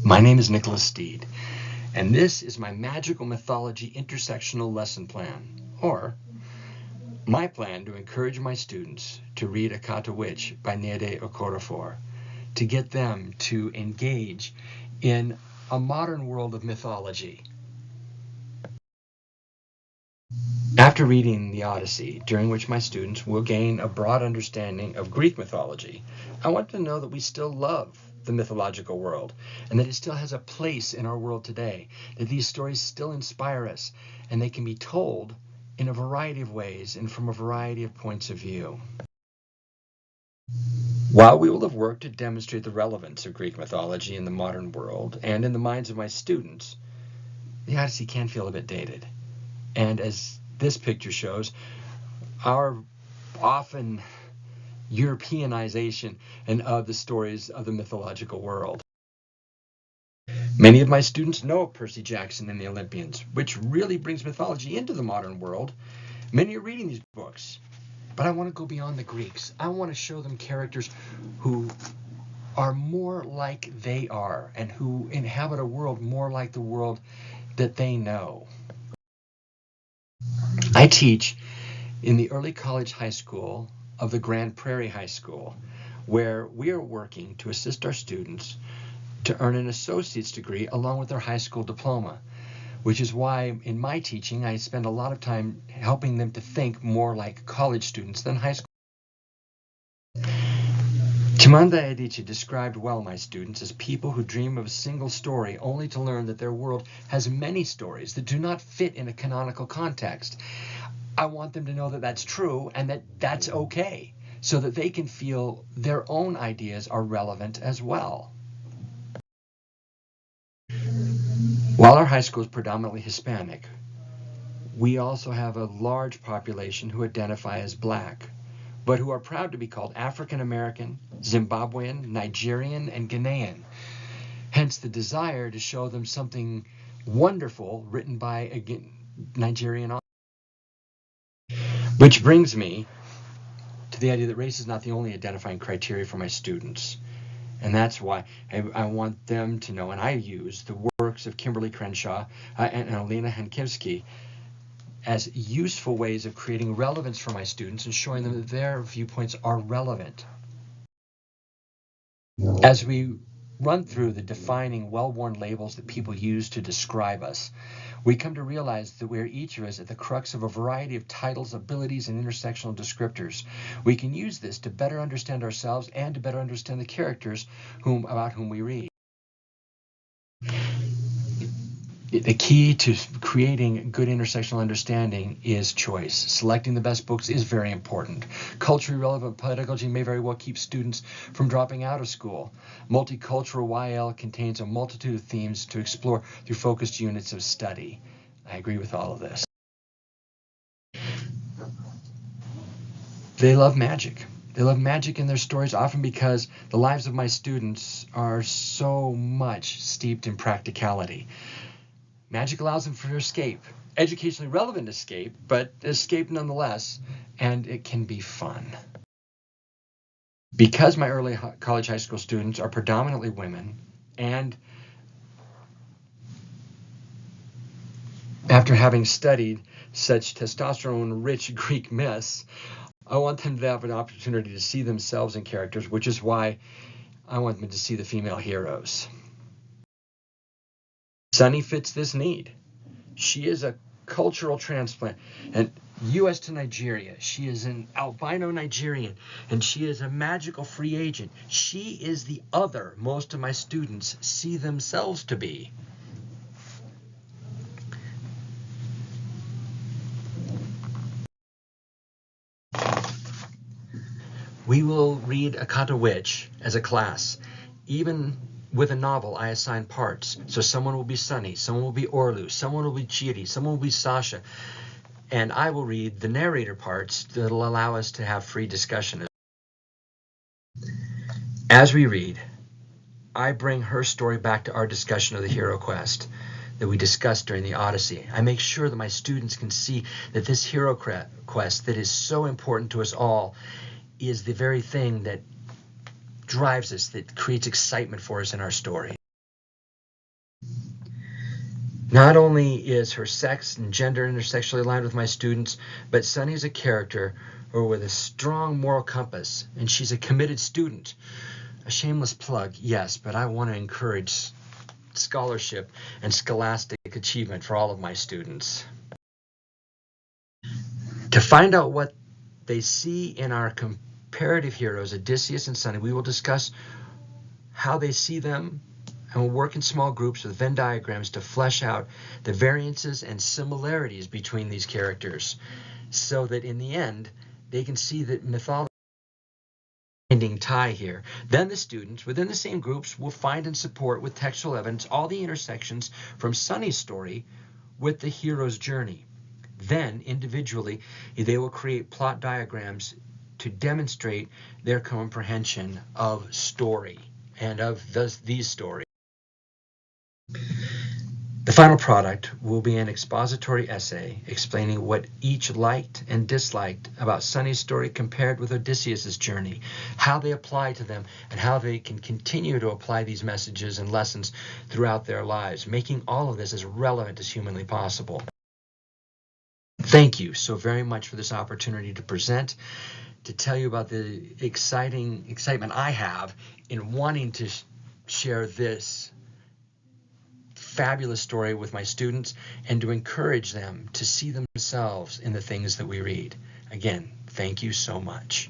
My name is Nicholas Steed, and this is my Magical Mythology Intersectional Lesson Plan, or my plan to encourage my students to read Akata Witch by Nede Okorafor, to get them to engage in a modern world of mythology. After reading the Odyssey, during which my students will gain a broad understanding of Greek mythology, I want them to know that we still love the mythological world, and that it still has a place in our world today, that these stories still inspire us, and they can be told in a variety of ways and from a variety of points of view. While we will have worked to demonstrate the relevance of Greek mythology in the modern world and in the minds of my students, the Odyssey can feel a bit dated. And as this picture shows, our often Europeanization and of the stories of the mythological world. Many of my students know of Percy Jackson and the Olympians, which really brings mythology into the modern world. Many are reading these books, but I want to go beyond the Greeks. I want to show them characters who are more like they are and who inhabit a world more like the world that they know. I teach in the early college high school of the Grand Prairie High School, where we are working to assist our students to earn an associate's degree along with their high school diploma, which is why in my teaching I spend a lot of time helping them to think more like college students than high school. Chimamanda Adichie described well my students as people who dream of a single story only to learn that their world has many stories that do not fit in a canonical context. I want them to know that that's true and that that's okay, so that they can feel their own ideas are relevant as well. While our high school is predominantly Hispanic, we also have a large population who identify as Black, but who are proud to be called African American, Zimbabwean, Nigerian, and Ghanaian. Hence the desire to show them something wonderful written by a Nigerian author. Which brings me to the idea that race is not the only identifying criteria for my students. And that's why I want them to know, and I use the works of Kimberly Crenshaw and Alina Hankivsky as useful ways of creating relevance for my students and showing them that their viewpoints are relevant. As we run through the defining, well-worn labels that people use to describe us, we come to realize that we're each of us at the crux of a variety of titles, abilities, and intersectional descriptors. We can use this to better understand ourselves and to better understand the characters about whom we read. The key to creating good intersectional understanding is choice. Selecting the best books is very important. Culturally relevant pedagogy may very well keep students from dropping out of school. Multicultural YL contains a multitude of themes to explore through focused units of study. I agree with all of this. They love magic. They love magic in their stories, often because the lives of my students are so much steeped in practicality. Magic allows them for escape, educationally relevant escape, but escape nonetheless, and it can be fun. Because my early college high school students are predominantly women, and after having studied such testosterone-rich Greek myths, I want them to have an opportunity to see themselves in characters, which is why I want them to see the female heroes. Sunny fits this need. She is a cultural transplant, and U.S. to Nigeria. She is an albino Nigerian, and she is a magical free agent. She is the other most of my students see themselves to be. We will read Akata Witch as a class. Even with a novel, I assign parts. So someone will be Sunny, someone will be Orlu, someone will be Chiri, someone will be Sasha. And I will read the narrator parts that will allow us to have free discussion. As we read, I bring her story back to our discussion of the hero quest that we discussed during the Odyssey. I make sure that my students can see that this hero quest that is so important to us all is the very thing that drives us, that creates excitement for us in our story. Not only is her sex and gender intersexually aligned with my students, but Sunny is a character with a strong moral compass, and she's a committed student. A shameless plug, yes, but I want to encourage scholarship and scholastic achievement for all of my students. To find out what they see in our comparative heroes, Odysseus and Sunny, we will discuss how they see them, and we'll work in small groups with Venn diagrams to flesh out the variances and similarities between these characters, so that in the end, they can see that mythology binding tie here. Then the students within the same groups will find and support with textual evidence all the intersections from Sunny's story with the hero's journey. Then, individually, they will create plot diagrams to demonstrate their comprehension of story and of these stories. The final product will be an expository essay explaining what each liked and disliked about Sunny's story compared with Odysseus's journey, how they apply to them, and how they can continue to apply these messages and lessons throughout their lives, making all of this as relevant as humanly possible. Thank you so very much for this opportunity to present, to tell you about the excitement I have in wanting to share this fabulous story with my students and to encourage them to see themselves in the things that we read. Again, thank you so much.